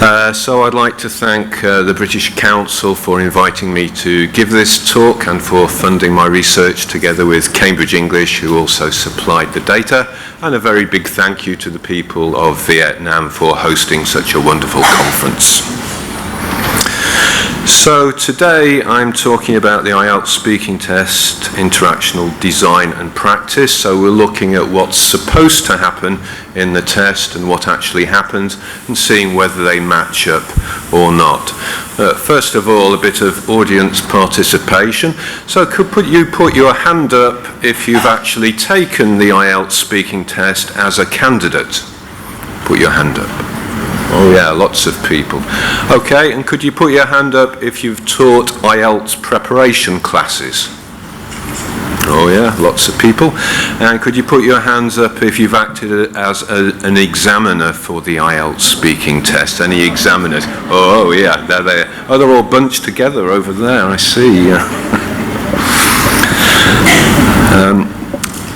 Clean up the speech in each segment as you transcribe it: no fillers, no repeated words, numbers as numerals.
So I'd like to thank the British Council for inviting me to give this talk and for funding my research together with Cambridge English, who also supplied the data, and a very big thank you to the people of Vietnam for hosting such a wonderful conference. So today I'm talking about the Ielts speaking test, interactional design and practice. So we're looking at what's supposed to happen in the test and what actually happens and seeing whether they match up or not. First of all, a bit of audience participation. So could you put your hand up if you've actually taken the Ielts speaking test as a candidate? Put your hand up. Oh yeah, lots of people. Okay, and could you put your hand up if you've taught Ielts preparation classes? Oh yeah, lots of people. And could you put your hands up if you've acted as an examiner for the Ielts speaking test? Any examiners? Oh yeah, they're there. Oh, they're all bunched together over there, I see.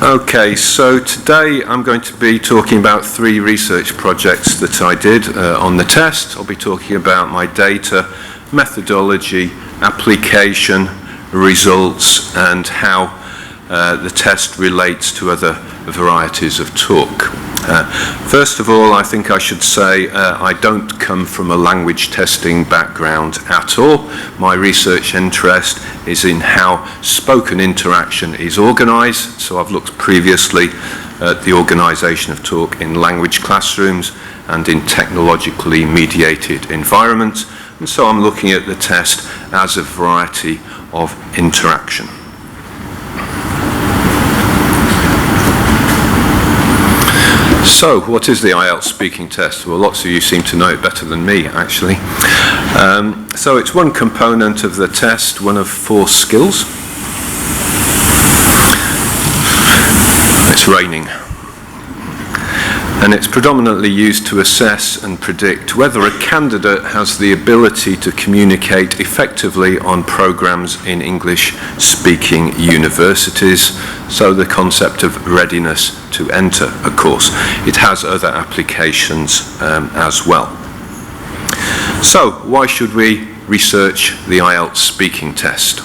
Okay, so today I'm going to be talking about 3 research projects that I did on the test. I'll be talking about my data, methodology, application, results, and how the test relates to other varieties of talk. First of all, I think I should say I don't come from a language testing background at all. My research interest is in how spoken interaction is organized. So I've looked previously at the organization of talk in language classrooms and in technologically mediated environments. And so I'm looking at the test as a variety of interaction. So, what is the Ielts speaking test? Well, lots of you seem to know it better than me, actually. So it's one component of the test, one of 4 skills. It's raining. And it's predominantly used to assess and predict whether a candidate has the ability to communicate effectively on programs in English-speaking universities. So the concept of readiness to enter a course. It has other applications as well. So why should we research the Ielts speaking test?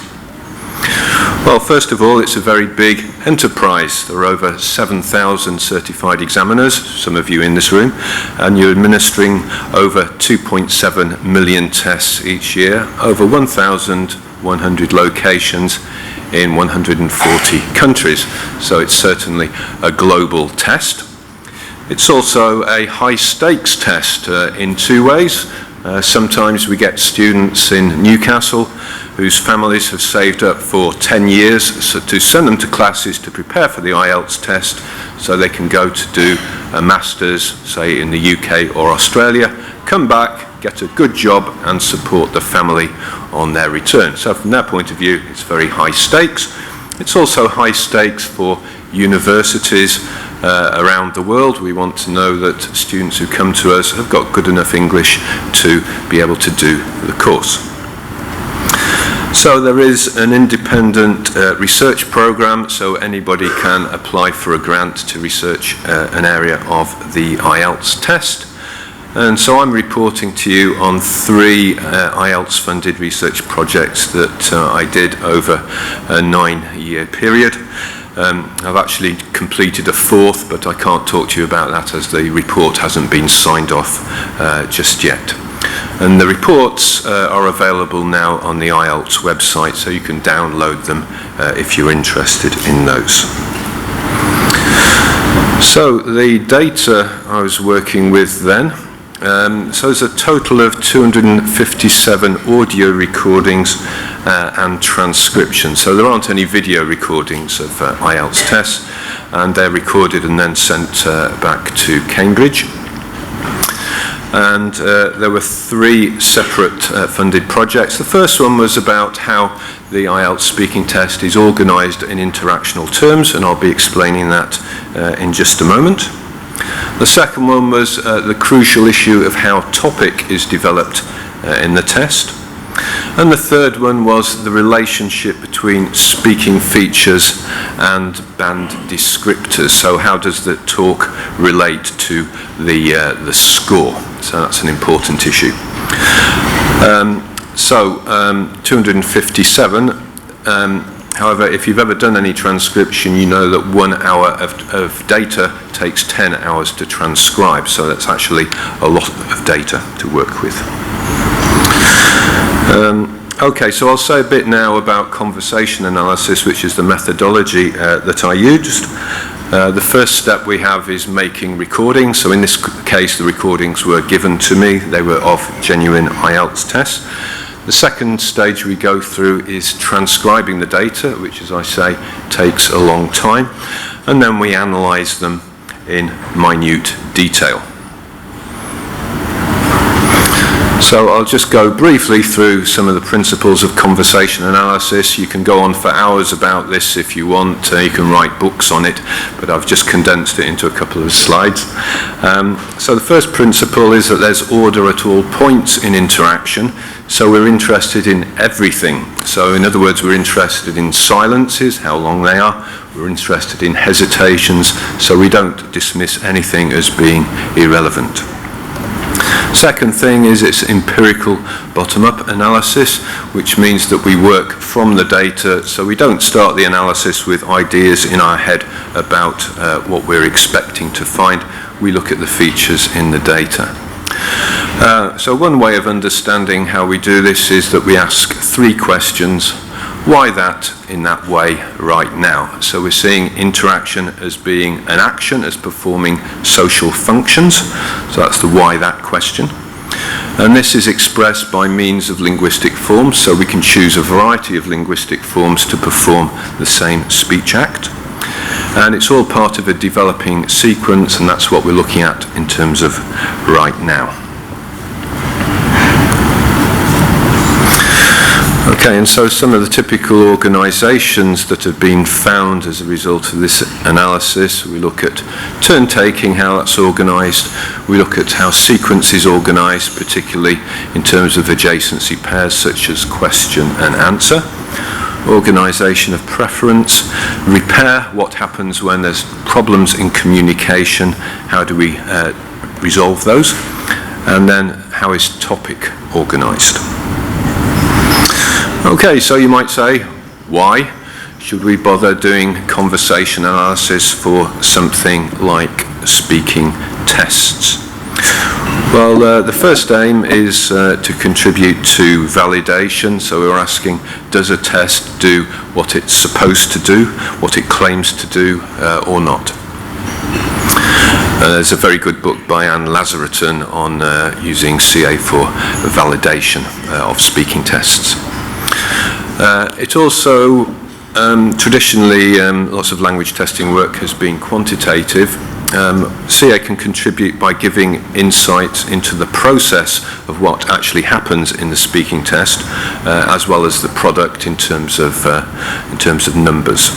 Well, first of all, it's a very big enterprise. There are over 7,000 certified examiners, some of you in this room, and you're administering over 2.7 million tests each year, over 1,100 locations in 140 countries. So it's certainly a global test. It's also a high-stakes test in 2 ways. Sometimes we get students in Newcastle whose families have saved up for 10 years to send them to classes to prepare for the Ielts test so they can go to do a master's, say in the UK or Australia, come back, get a good job and support the family on their return. So from their point of view, it's very high stakes. It's also high stakes for universities around the world. We want to know that students who come to us have got good enough English to be able to do the course. So there is an independent research program, so anybody can apply for a grant to research an area of the Ielts test. And so I'm reporting to you on 3 Ielts funded research projects that I did over a 9-year period. I've actually completed a 4th, but I can't talk to you about that as the report hasn't been signed off just yet. And the reports are available now on the Ielts website, so you can download them if you're interested in those. So the data I was working with then, so there's a total of 257 audio recordings and transcriptions. So there aren't any video recordings of Ielts tests, and they're recorded and then sent back to Cambridge. And there were 3 separate funded projects. The first one was about how the Ielts speaking test is organized in interactional terms, and I'll be explaining that in just a moment. The second one was the crucial issue of how topic is developed in the test. And the third one was the relationship between speaking features and band descriptors. So how does the talk relate to the score? So that's an important issue. 257, however, if you've ever done any transcription, you know that 1 hour of data takes 10 hours to transcribe, so that's actually a lot of data to work with. Okay, so I'll say a bit now about conversation analysis, which is the methodology that I used. The first step we have is making recordings. So in this case, the recordings were given to me. They were of genuine Ielts tests. The second stage we go through is transcribing the data, which, as I say, takes a long time. And then we analyze them in minute detail. So I'll just go briefly through some of the principles of conversation analysis. You can go on for hours about this if you want. You can write books on it, but I've just condensed it into a couple of slides. So the first principle is that there's order at all points in interaction. So we're interested in everything. So in other words, we're interested in silences, how long they are. We're interested in hesitations, so we don't dismiss anything as being irrelevant. Second thing is it's empirical bottom-up analysis, which means that we work from the data, so we don't start the analysis with ideas in our head about what we're expecting to find. We look at the features in the data. So one way of understanding how we do this is that we ask 3 questions. Why that in that way right now? So we're seeing interaction as being an action, as performing social functions. So that's the why that question. And this is expressed by means of linguistic forms. So we can choose a variety of linguistic forms to perform the same speech act. And it's all part of a developing sequence, and that's what we're looking at in terms of right now. Okay, and so some of the typical organisations that have been found as a result of this analysis, we look at turn-taking, how that's organised. We look at how sequence is organised, particularly in terms of adjacency pairs such as question and answer. Organisation of preference, repair, what happens when there's problems in communication, how do we resolve those, and then how is topic organised. Okay, so you might say, why should we bother doing conversation analysis for something like speaking tests? Well, the first aim is to contribute to validation. So we're asking, does a test do what it's supposed to do, what it claims to do, or not? There's a very good book by Anne Lazareton on using CA for validation of speaking tests. It also, traditionally, lots of language testing work has been quantitative. CA can contribute by giving insights into the process of what actually happens in the speaking test, as well as the product in terms of numbers.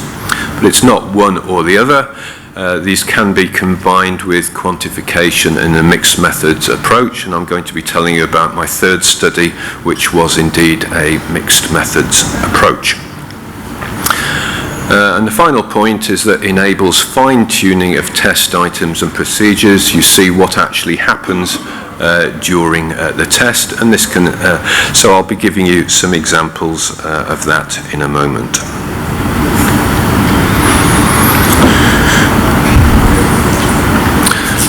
But it's not one or the other. These can be combined with quantification in a mixed methods approach, and I'm going to be telling you about my third study, which was indeed a mixed methods approach. And the final point is that enables fine-tuning of test items and procedures. You see what actually happens during the test, and this can. So I'll be giving you some examples of that in a moment.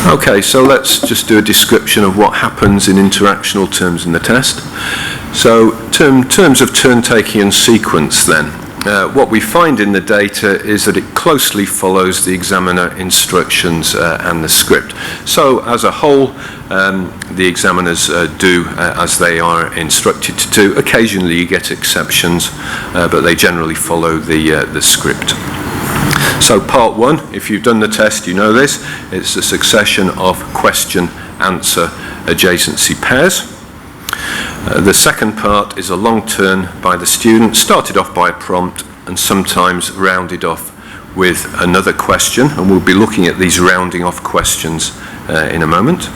Okay, so let's just do a description of what happens in interactional terms in the test. So, terms of turn-taking and sequence then. What we find in the data is that it closely follows the examiner instructions and the script. So, as a whole, the examiners do as they are instructed to do. Occasionally you get exceptions, but they generally follow the script. So part 1, if you've done the test, you know this. It's a succession of question-answer adjacency pairs. The second part is a long turn by the student, started off by a prompt and sometimes rounded off with another question, and we'll be looking at these rounding off questions in a moment.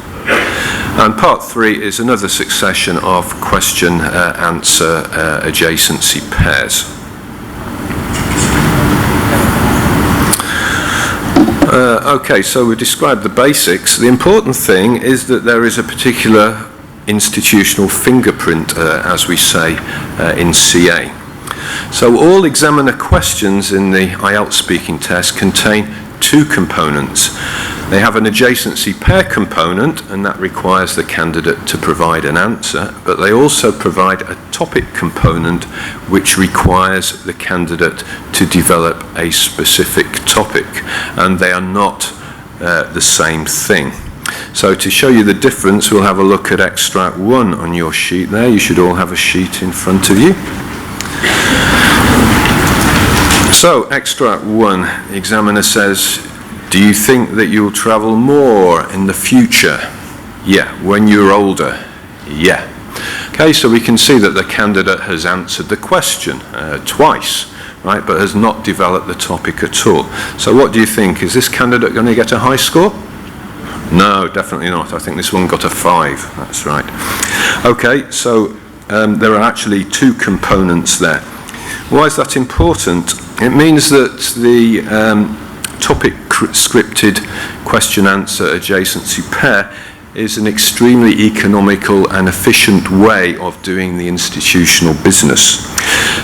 And part 3 is another succession of question-answer adjacency pairs. Okay, so we described the basics. The important thing is that there is a particular institutional fingerprint, as we say in CA. So all examiner questions in the Ielts speaking test contain two components. They have an adjacency pair component, and that requires the candidate to provide an answer, but they also provide a topic component which requires the candidate to develop a specific topic, and they are not the same thing. So to show you the difference, we'll have a look at extract 1 on your sheet there. You should all have a sheet in front of you. So, extract 1, the examiner says, do you think that you'll travel more in the future? Yeah. When you're older? Yeah. Okay, so we can see that the candidate has answered the question twice, right, but has not developed the topic at all. So what do you think? Is this candidate going to get a high score? No, definitely not. I think this one got a 5. That's right. Okay, so there are actually two components there. Why is that important? It means that the topic scripted question-answer adjacency pair is an extremely economical and efficient way of doing the institutional business.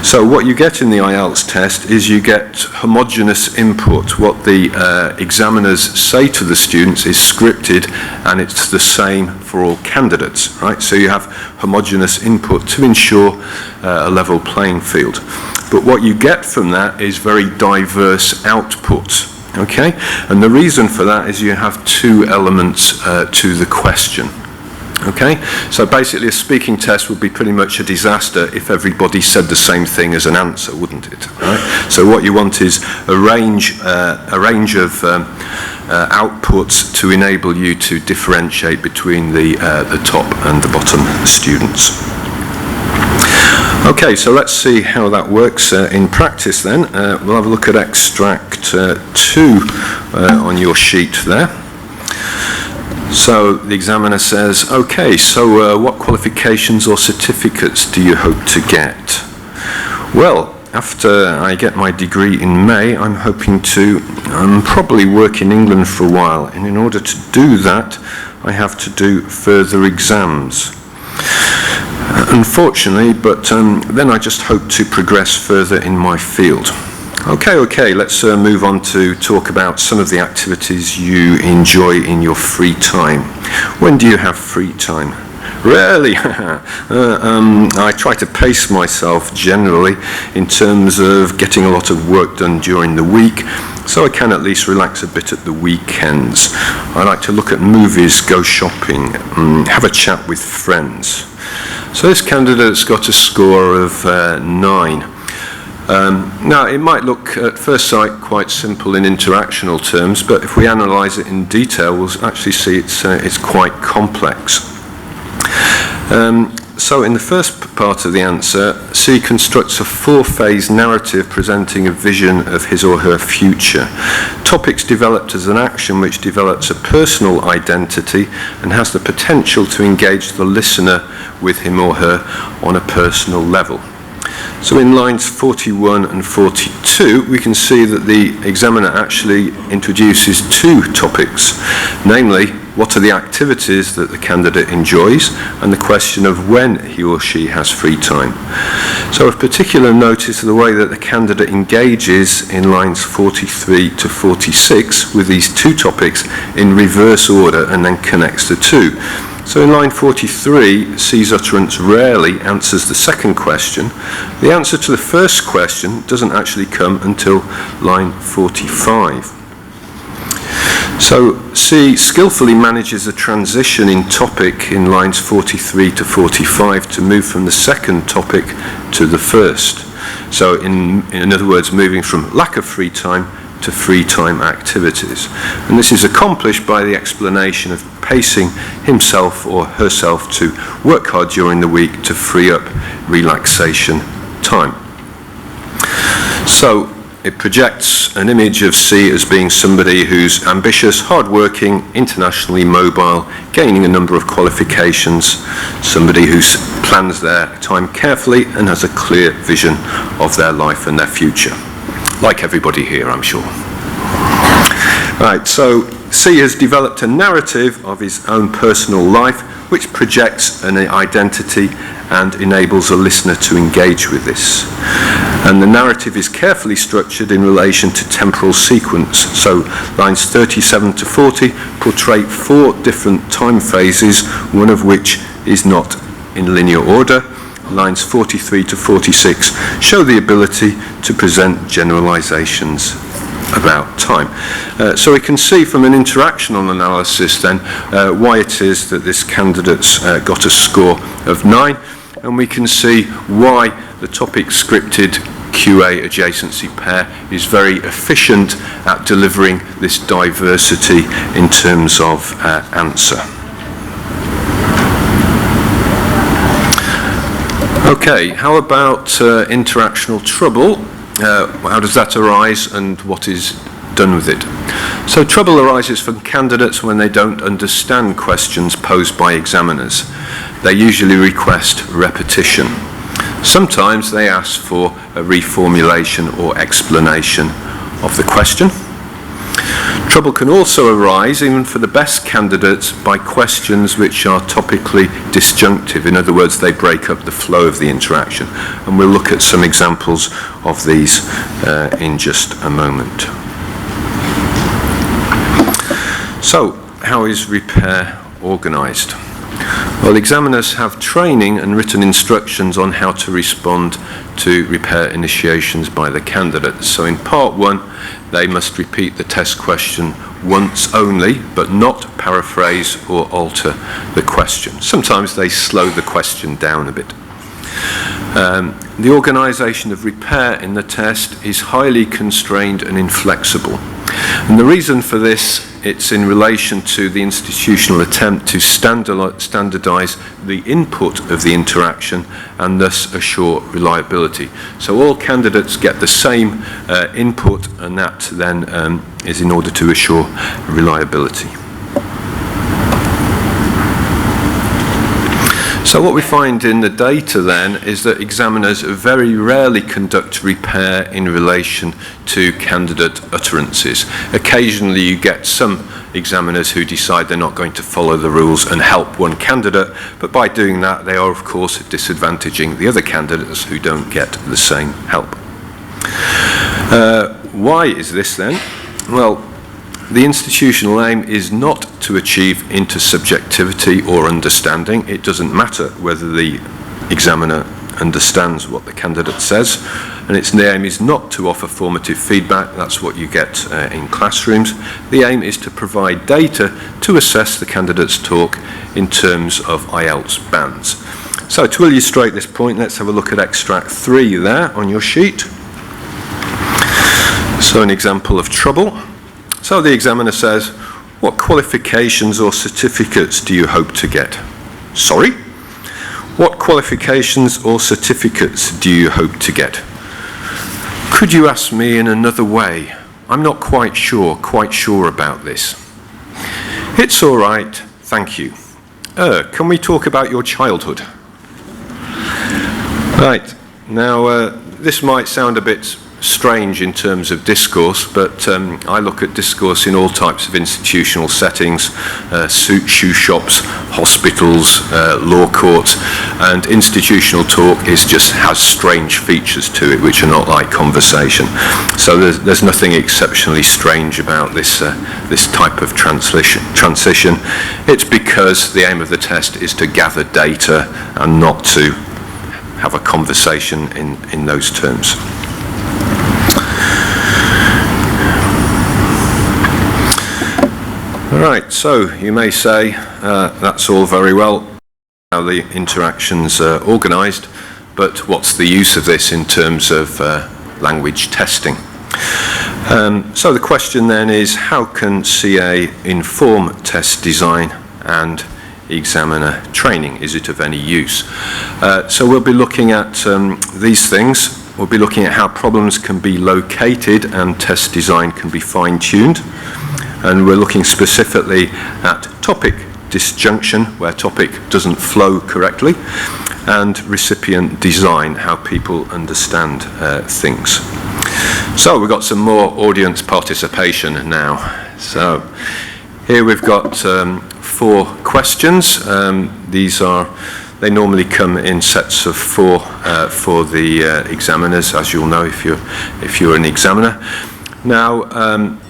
So what you get in the Ielts test is you get homogeneous input. What the examiners say to the students is scripted, and it's the same for all candidates, right? So you have homogeneous input to ensure a level playing field. But what you get from that is very diverse output. Okay, and the reason for that is you have two elements to the question. Okay, so basically a speaking test would be pretty much a disaster if everybody said the same thing as an answer, wouldn't it? Right? So what you want is a range of outputs to enable you to differentiate between the top and the bottom students. Okay, so let's see how that works in practice then. We'll have a look at extract 2 on your sheet there. So the examiner says, okay, so what qualifications or certificates do you hope to get? Well, after I get my degree in May, I'm hoping to probably work in England for a while, and in order to do that, I have to do further exams. Unfortunately, but then I just hope to progress further in my field. Okay, let's move on to talk about some of the activities you enjoy in your free time. When do you have free time? Rarely. I try to pace myself generally in terms of getting a lot of work done during the week, so I can at least relax a bit at the weekends. I like to look at movies, go shopping, have a chat with friends. So this candidate's got a score of 9. Now, it might look at first sight quite simple in interactional terms, but if we analyse it in detail, we'll actually see it's quite complex. So in the first part of the answer, C constructs a 4-phase narrative presenting a vision of his or her future. Topics developed as an action which develops a personal identity and has the potential to engage the listener with him or her on a personal level. So in lines 41 and 42, we can see that the examiner actually introduces two topics, namely, what are the activities that the candidate enjoys, and the question of when he or she has free time. So of particular note is the way that the candidate engages in lines 43 to 46 with these two topics in reverse order and then connects the two. So in line 43, C's utterance rarely answers the second question. The answer to the first question doesn't actually come until line 45. So C skillfully manages a transition in topic in lines 43 to 45 to move from the second topic to the first. So in other words, moving from lack of free time to free time activities. And this is accomplished by the explanation of pacing himself or herself to work hard during the week to free up relaxation time. So it projects an image of C as being somebody who's ambitious, hardworking, internationally mobile, gaining a number of qualifications, somebody who plans their time carefully and has a clear vision of their life and their future. Like everybody here, I'm sure. Right, so C has developed a narrative of his own personal life which projects an identity and enables a listener to engage with this. And the narrative is carefully structured in relation to temporal sequence. So lines 37 to 40 portray 4 different time phases, one of which is not in linear order. Lines 43 to 46 show the ability to present generalizations about time. So we can see from an interactional analysis then why it is that this candidate's got a score of 9, and we can see why the topic scripted QA adjacency pair is very efficient at delivering this diversity in terms of answer. Okay, how about interactional trouble? How does that arise and what is done with it? So trouble arises from candidates when they don't understand questions posed by examiners. They usually request repetition. Sometimes they ask for a reformulation or explanation of the question. Trouble can also arise, even for the best candidates, by questions which are topically disjunctive. In other words, they break up the flow of the interaction. And we'll look at some examples of these in just a moment. So, how is repair organised? Well, examiners have training and written instructions on how to respond to repair initiations by the candidates. So in part 1, they must repeat the test question once only, but not paraphrase or alter the question. Sometimes they slow the question down a bit. The organisation of repair in the test is highly constrained and inflexible. And the reason for this, it's in relation to the institutional attempt to standardise the input of the interaction and thus assure reliability. So all candidates get the same input, and that then is in order to assure reliability. So what we find in the data then is that examiners very rarely conduct repair in relation to candidate utterances. Occasionally you get some examiners who decide they're not going to follow the rules and help one candidate, but by doing that they are of course disadvantaging the other candidates who don't get the same help. Why is this then? Well, the institutional aim is not to achieve intersubjectivity or understanding. It doesn't matter whether the examiner understands what the candidate says, and its aim is not to offer formative feedback. That's what you get in classrooms. The aim is to provide data to assess the candidate's talk in terms of Ielts bands. So to illustrate this point, let's have a look at extract 3 there on your sheet. So an example of trouble. So the examiner says, what qualifications or certificates do you hope to get? Sorry? What qualifications or certificates do you hope to get? Could you ask me in another way? I'm not quite sure about this. It's all right, thank you. Can we talk about your childhood? Right, now this might sound a bit strange in terms of discourse, but I look at discourse in all types of institutional settings, shoe shops, hospitals, law courts, and institutional talk has strange features to it which are not like conversation. So there's nothing exceptionally strange about this type of transition. It's because the aim of the test is to gather data and not to have a conversation in those terms. Right, so you may say that's all very well, how the interactions are organised, but what's the use of this in terms of language testing? So the question then is, how can CA inform test design and examiner training? Is it of any use? So we'll be looking at these things. We'll be looking at how problems can be located and test design can be fine-tuned. And we're looking specifically at topic disjunction, where topic doesn't flow correctly, and recipient design, how people understand things. So we've got some more audience participation now. So here we've got 4 questions. They normally come in sets of 4 for the examiners, as you'll know if you're an examiner. Now,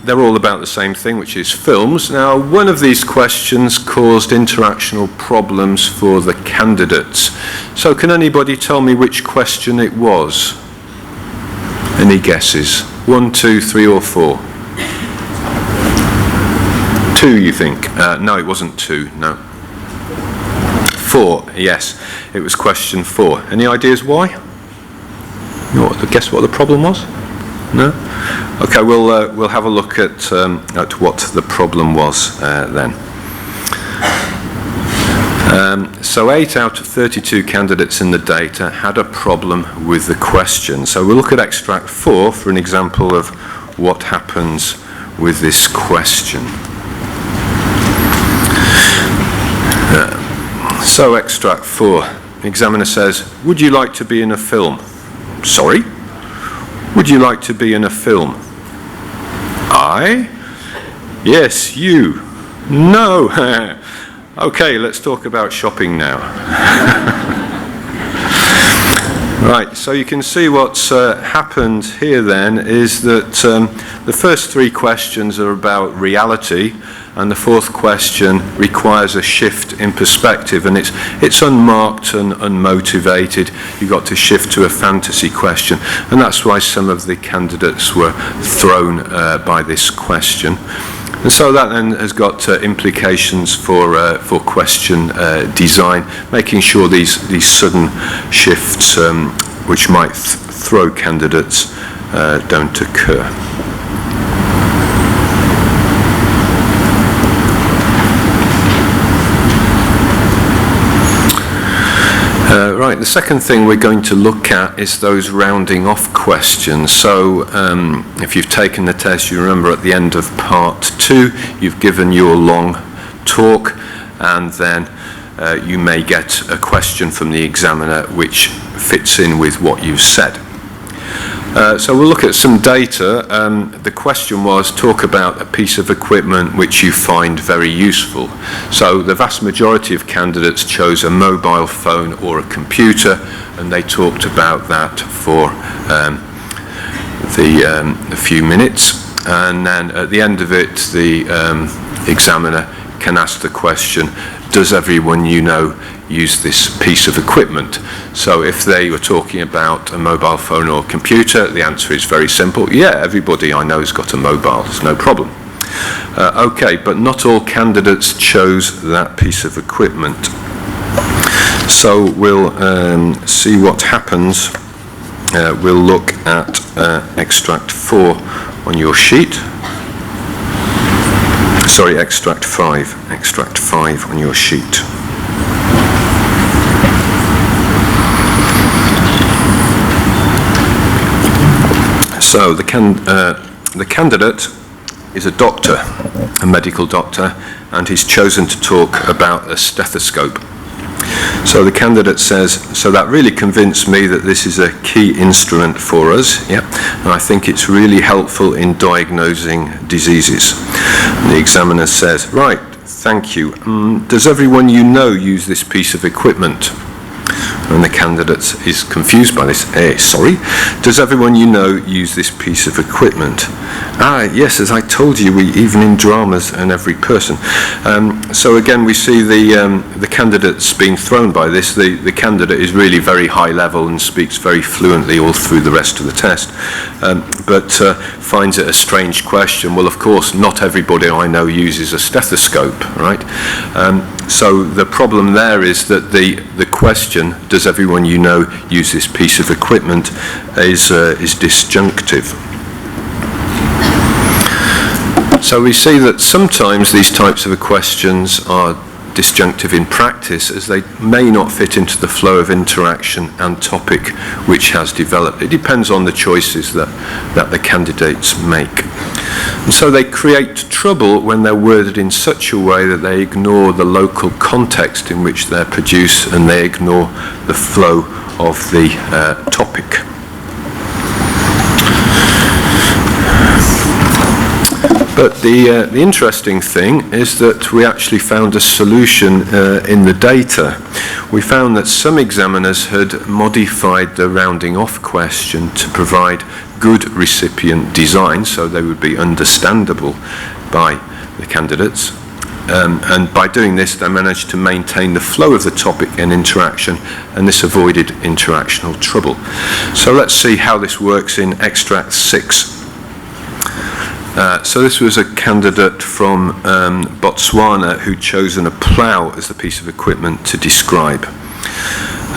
they're all about the same thing, which is films. Now, one of these questions caused interactional problems for the candidates. So can anybody tell me which question it was? Any guesses? 1, 2, 3 or 4? 2, you think? No, it wasn't 2, no. 4, yes. It was question 4. Any ideas why? Guess what the problem was? No? Okay, we'll have a look at what the problem was then. So 8 out of 32 candidates in the data had a problem with the question. So we'll look at extract 4 for an example of what happens with this question. So extract 4, the examiner says, would you like to be in a film? Sorry? Would you like to be in a film? I? Yes, you. No. Okay, let's talk about shopping now. Right, so you can see what's happened here then is that the first 3 questions are about reality, and the 4th question requires a shift in perspective, and it's unmarked and unmotivated. You've got to shift to a fantasy question, and that's why some of the candidates were thrown by this question. And so that then has got implications for question design, making sure these sudden shifts, which might throw candidates, don't occur. Right, the second thing we're going to look at is those rounding off questions. So if you've taken the test, you remember at the end of part 2, you've given your long talk, and then you may get a question from the examiner which fits in with what you've said. So we'll look at some data. The question was, talk about a piece of equipment which you find very useful. So the vast majority of candidates chose a mobile phone or a computer, and they talked about that for a few minutes. And then at the end of it, the examiner can ask the question, does everyone you know use this piece of equipment? So if they were talking about a mobile phone or computer, the answer is very simple. Yeah, everybody I know has got a mobile, it's no problem. Okay, but not all candidates chose that piece of equipment. So we'll see what happens. We'll look at extract 4 on your sheet. Sorry, extract 5 on your sheet. So the candidate is a doctor, a medical doctor, and he's chosen to talk about a stethoscope. So the candidate says, so that really convinced me that this is a key instrument for us, yeah, and I think it's really helpful in diagnosing diseases. And the examiner says, right, thank you. Does everyone you know use this piece of equipment? And the candidate is confused by this. Sorry? Does everyone you know use this piece of equipment? Yes, as I told you, even in dramas and every person. So again, we see the candidate's being thrown by this. The candidate is really very high level and speaks very fluently all through the rest of the test, but finds it a strange question. Well, of course, not everybody I know uses a stethoscope, right? So the problem there is that the question, does everyone you know use this piece of equipment, is disjunctive. So we see that sometimes these types of questions are disjunctive in practice, as they may not fit into the flow of interaction and topic which has developed. It depends on the choices that the candidates make. And so they create trouble when they're worded in such a way that they ignore the local context in which they're produced, and they ignore the flow of the topic. But the interesting thing is that we actually found a solution in the data. We found that some examiners had modified the rounding off question to provide good recipient design, so they would be understandable by the candidates. And by doing this, they managed to maintain the flow of the topic and interaction, and this avoided interactional trouble. So let's see how this works in extract 6. So this was a candidate from Botswana who'd chosen a plough as the piece of equipment to describe.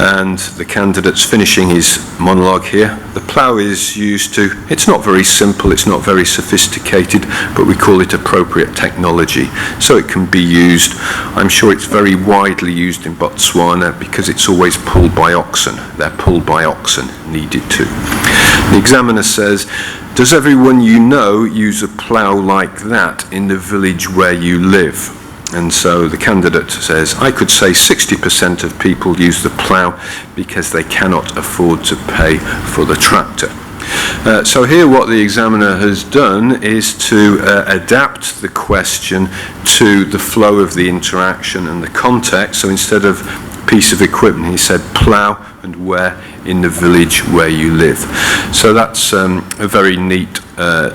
And the candidate's finishing his monologue here. The plough is used to, it's not very simple, it's not very sophisticated, but we call it appropriate technology. So it can be used, I'm sure it's very widely used in Botswana because it's always pulled by oxen. They're pulled by oxen, needed to. The examiner says, does everyone you know use a plough like that in the village where you live? And so the candidate says, I could say 60% of people use the plough because they cannot afford to pay for the tractor. So here what the examiner has done is to adapt the question to the flow of the interaction and the context. So instead of piece of equipment, he said plough and where in the village where you live. So that's a very neat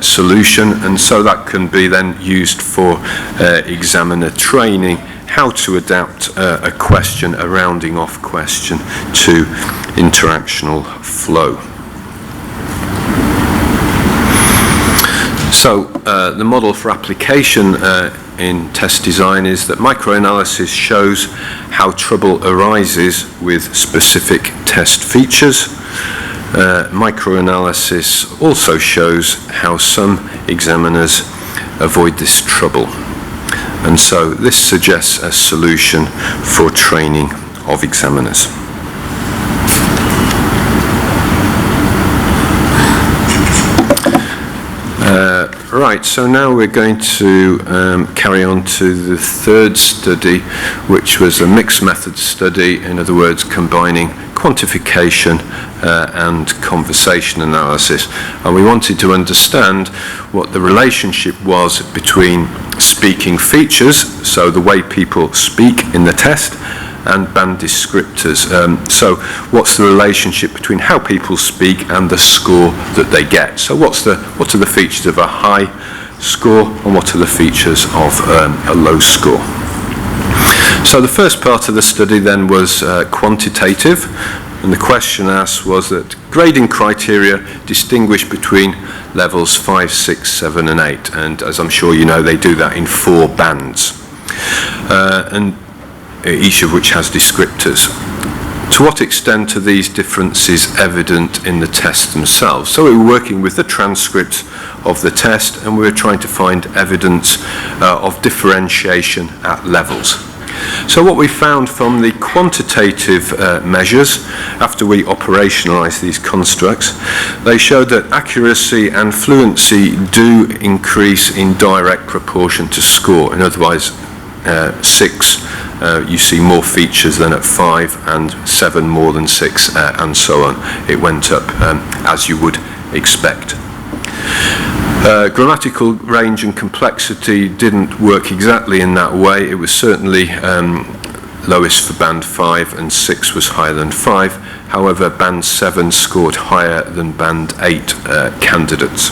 solution, and so that can be then used for examiner training, how to adapt a question, a rounding off question, to interactional flow. So the model for application in test design is that microanalysis shows how trouble arises with specific test features. Microanalysis also shows how some examiners avoid this trouble. And so this suggests a solution for training of examiners. Right, so now we're going to carry on to the third study, which was a mixed method study, in other words, combining quantification and conversation analysis. And we wanted to understand what the relationship was between speaking features, so the way people speak in the test, and band descriptors. So what's the relationship between how people speak and the score that they get? So what are the features of a high score and what are the features of a low score? So the first part of the study then was quantitative, and the question asked was that grading criteria distinguish between levels 5, 6, 7 and 8, and as I'm sure you know, they do that in 4 bands. And each of which has descriptors. To what extent are these differences evident in the tests themselves? So we were working with the transcript of the test and we were trying to find evidence of differentiation at levels. So what we found from the quantitative measures, after we operationalized these constructs, they showed that accuracy and fluency do increase in direct proportion to score. In other words, 6, you see more features than at 5, and 7 more than 6, and so on. It went up as you would expect. Grammatical range and complexity didn't work exactly in that way. It was certainly lowest for band 5 and 6 was higher than 5. However, band 7 scored higher than band 8 candidates.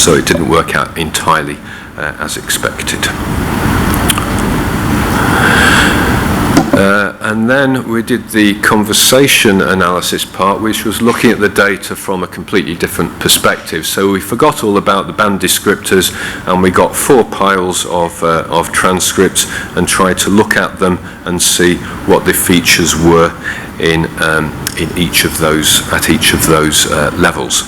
So it didn't work out entirely as expected. And then we did the conversation analysis part, which was looking at the data from a completely different perspective. So we forgot all about the band descriptors and we got 4 piles of transcripts and tried to look at them and see what the features were in each of those, at each of those levels.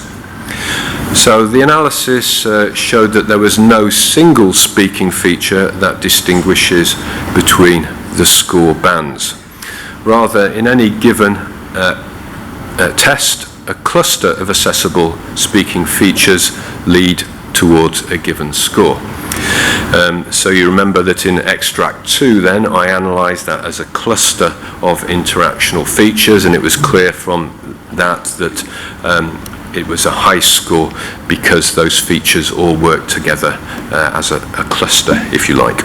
So the analysis showed that there was no single speaking feature that distinguishes between the score bands. Rather, in any given test, a cluster of accessible speaking features lead towards a given score. So you remember that in extract 2 then, I analysed that as a cluster of interactional features, and it was clear from that it was a high score because those features all work together as a cluster, if you like.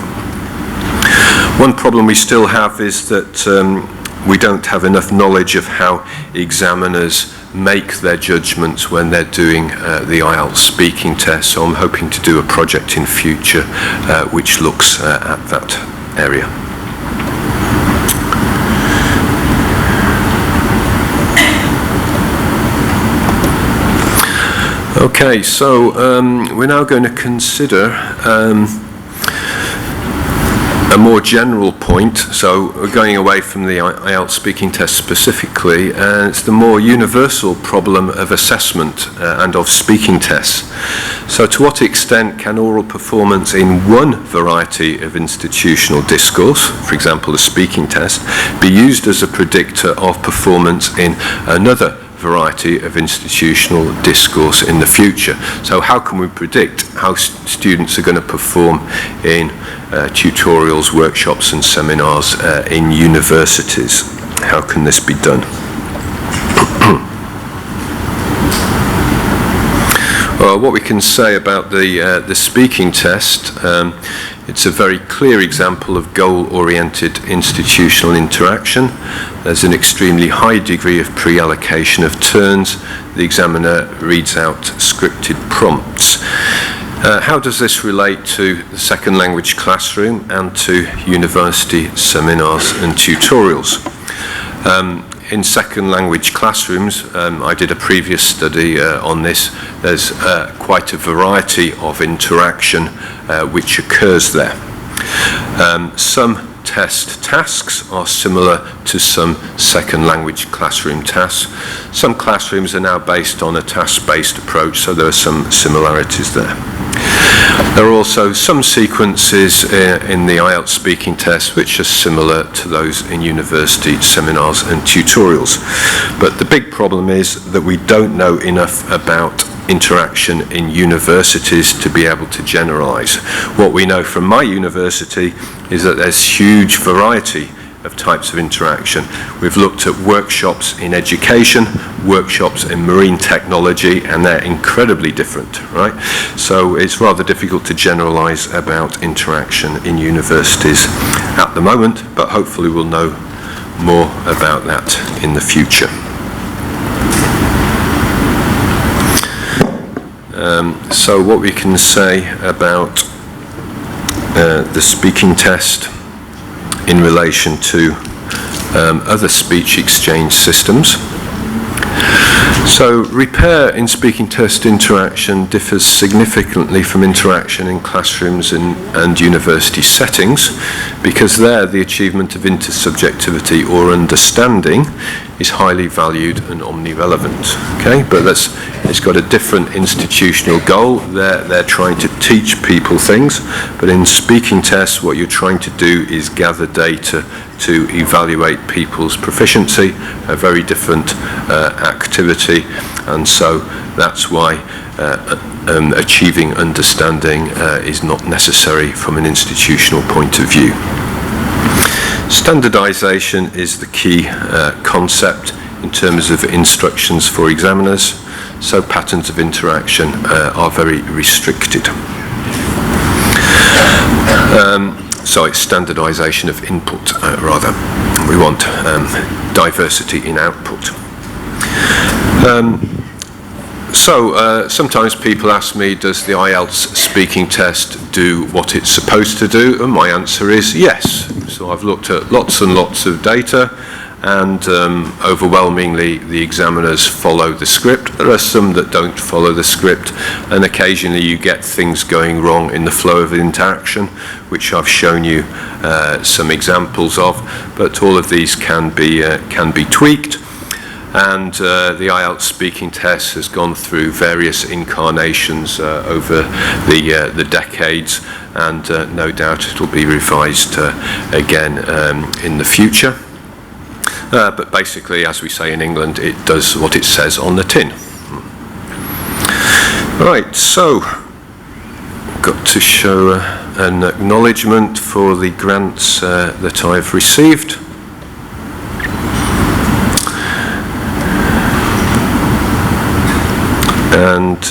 One problem we still have is that we don't have enough knowledge of how examiners make their judgments when they're doing the Ielts speaking test, so I'm hoping to do a project in future which looks at that area. Okay, so we're now going to consider a more general point. So we're going away from the Ielts speaking test specifically, and it's the more universal problem of assessment and of speaking tests. So to what extent can oral performance in one variety of institutional discourse, for example the speaking test, be used as a predictor of performance in another variety of institutional discourse in the future? So how can we predict how students are going to perform in tutorials, workshops and seminars in universities? How can this be done? Well, what we can say about the speaking test, it's a very clear example of goal-oriented institutional interaction. There's an extremely high degree of pre-allocation of turns. The examiner reads out scripted prompts. How does this relate to the second language classroom and to university seminars and tutorials? In second language classrooms, I did a previous study on this, there's quite a variety of interaction which occurs there. Some test tasks are similar to some second language classroom tasks. Some classrooms are now based on a task-based approach, so there are some similarities there. There are also some sequences in the Ielts speaking test which are similar to those in university seminars and tutorials. But the big problem is that we don't know enough about interaction in universities to be able to generalize. What we know from my university is that there's huge variety of types of interaction. We've looked at workshops in education, workshops in marine technology, and they're incredibly different, right? So it's rather difficult to generalize about interaction in universities at the moment, but hopefully we'll know more about that in the future. So what we can say about the speaking test in relation to other speech exchange systems. So repair in speaking test interaction differs significantly from interaction in classrooms and university settings, because there the achievement of intersubjectivity or understanding is highly valued and omni-relevant. Okay, but it's got a different institutional goal. They're trying to teach people things, but in speaking tests what you're trying to do is gather data to evaluate people's proficiency, a very different activity, and so that's why achieving understanding is not necessary from an institutional point of view. Standardization is the key concept in terms of instructions for examiners, so patterns of interaction are very restricted. Sorry, standardization of input, rather. We want diversity in output. Sometimes people ask me, does the Ielts speaking test do what it's supposed to do? And my answer is yes. So I've looked at lots and lots of data, and overwhelmingly the examiners follow the script. There are some that don't follow the script, and occasionally you get things going wrong in the flow of interaction, which I've shown you some examples of, but all of these can be tweaked. And the Ielts speaking test has gone through various incarnations over the decades, and no doubt it will be revised again in the future. But basically, as we say in England, it does what it says on the tin. Right, so got to show an acknowledgement for the grants that I've received. And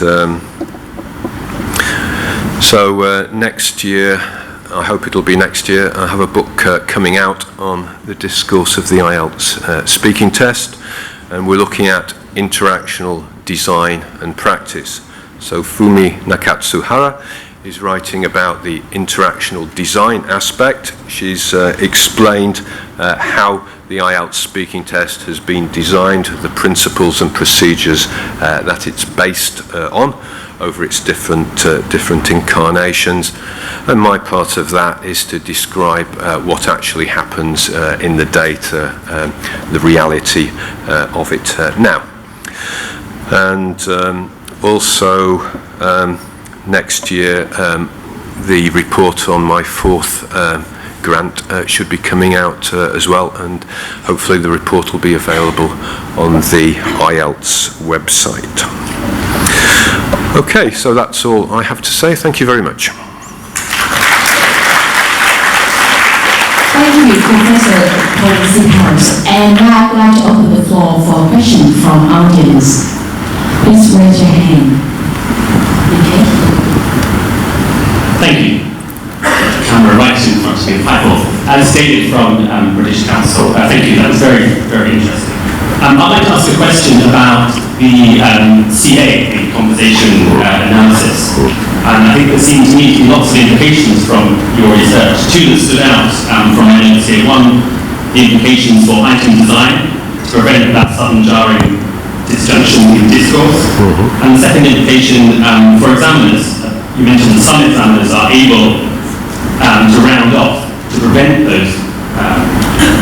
so next year, I hope it'll be next year, I have a book coming out on the discourse of the Ielts speaking test, and we're looking at interactional design and practice. So Fumi Nakatsuhara is writing about the interactional design aspect. She's explained how the Ielts speaking test has been designed, the principles and procedures that it's based on over its different incarnations. And my part of that is to describe what actually happens in the data, the reality of it now. And also next year, the report on my fourth grant should be coming out as well, and hopefully the report will be available on the Ielts website. Okay, so that's all I have to say. Thank you very much. Thank you, Professor Paul Seedhouse. And now I'd like to open the floor for questions from audience. Please raise your hand. Okay. Thank you. Camera right in front of me. Hi, Paul. As stated from British Council, thank you. That was very, very interesting. I'd like to ask a question about the CA, the conversation analysis. And I think there seems to me to be lots of implications from your research. Two that stood out from my notes here. One, the implications for item design to prevent that sudden jarring disjunction in discourse. And the second implication for examiners. You mentioned that some examiners are able to round off to prevent those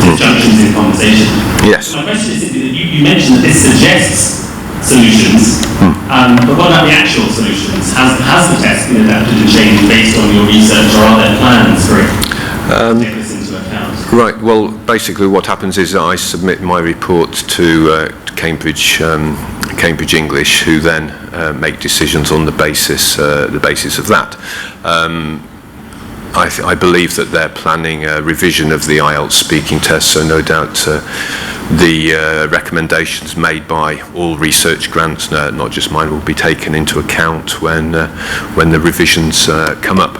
disjunctions in conversation. Yes. So my question is simply that you mentioned that this suggests solutions, but what about the actual solutions? Has the test been adapted and changed based on your research, or are there plans for it to take this into account? Right, well, basically what happens is I submit my report to Cambridge English, who then make decisions on the basis of that. I believe that they're planning a revision of the Ielts speaking test, so no doubt the recommendations made by all research grants, not just mine, will be taken into account when the revisions come up.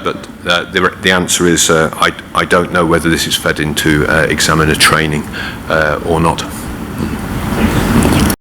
But the answer is I don't know whether this is fed into examiner training or not.